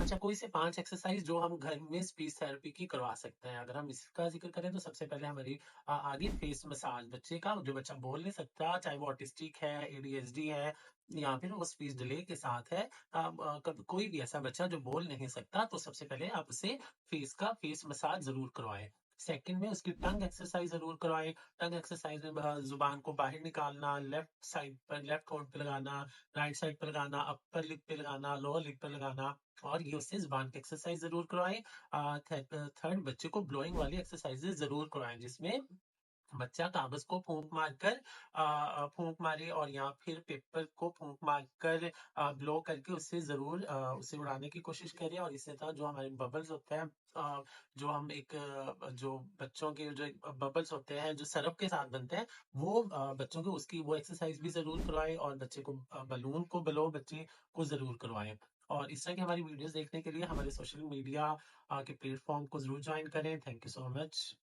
5 या कोई से 5 एक्सरसाइज जो हम घर में स्पीच थेरेपी की करवा सकते हैं। अगर हम इसका ज़िक्र करें तो सबसे पहले हमारी आ गई फेस मसाज बच्चे का, जो बच्चा बोल नहीं सकता, चाहे वो ऑटिस्टिक है, एडीएचडी है या फिर वो स्पीच डिले के साथ है। कब कोई भी ऐसा बच्चा जो बोल नहीं सकता, तो सबसे पहले आप उसे फेस मसाज ज़रूर करवाएँ। सेकंड में उसकी टंग एक्सरसाइज ज़रूर करवाएँ। टंग एक्सरसाइज में ज़ुबान को बाहर निकालना, लेफ्ट साइड पर लेफ्ट होंठ पे लगाना, राइट साइड पे लगाना, अपर लिप पे लगाना, लोअर लिप पे लगाना, और ये उससे ज़ुबान की एक्सरसाइज ज़रूर करवाएँ। थर्ड बच्चे को ब्लोइंग वाली एक्सरसाइज़ेज़ ज़रूर करवाएँ, जिसमें बच्चा कागज़ को फूँक मारकर फूँक मारे, और या फिर पेपर को फूँक मारकर ब्लो करके उससे ज़रूर उसे उड़ाने की कोशिश करें। और इसी तरह जो हमारे बबल्स होते हैं, जो हम एक जो बच्चों के जो बबल्स होते हैं, जो सिरप के साथ बनते हैं, वो बच्चों को उसकी वो एक्सरसाइज़ भी ज़रूर करवाएँ, और बच्चे को बलून को ब्लो बच्चे को ज़रूर करवाएँ। और इस तरह की हमारी वीडियोज़ देखने के लिए हमारे सोशल मीडिया के प्लेटफ़ॉर्म को ज़रूर जॉइन करें। Thank you so much.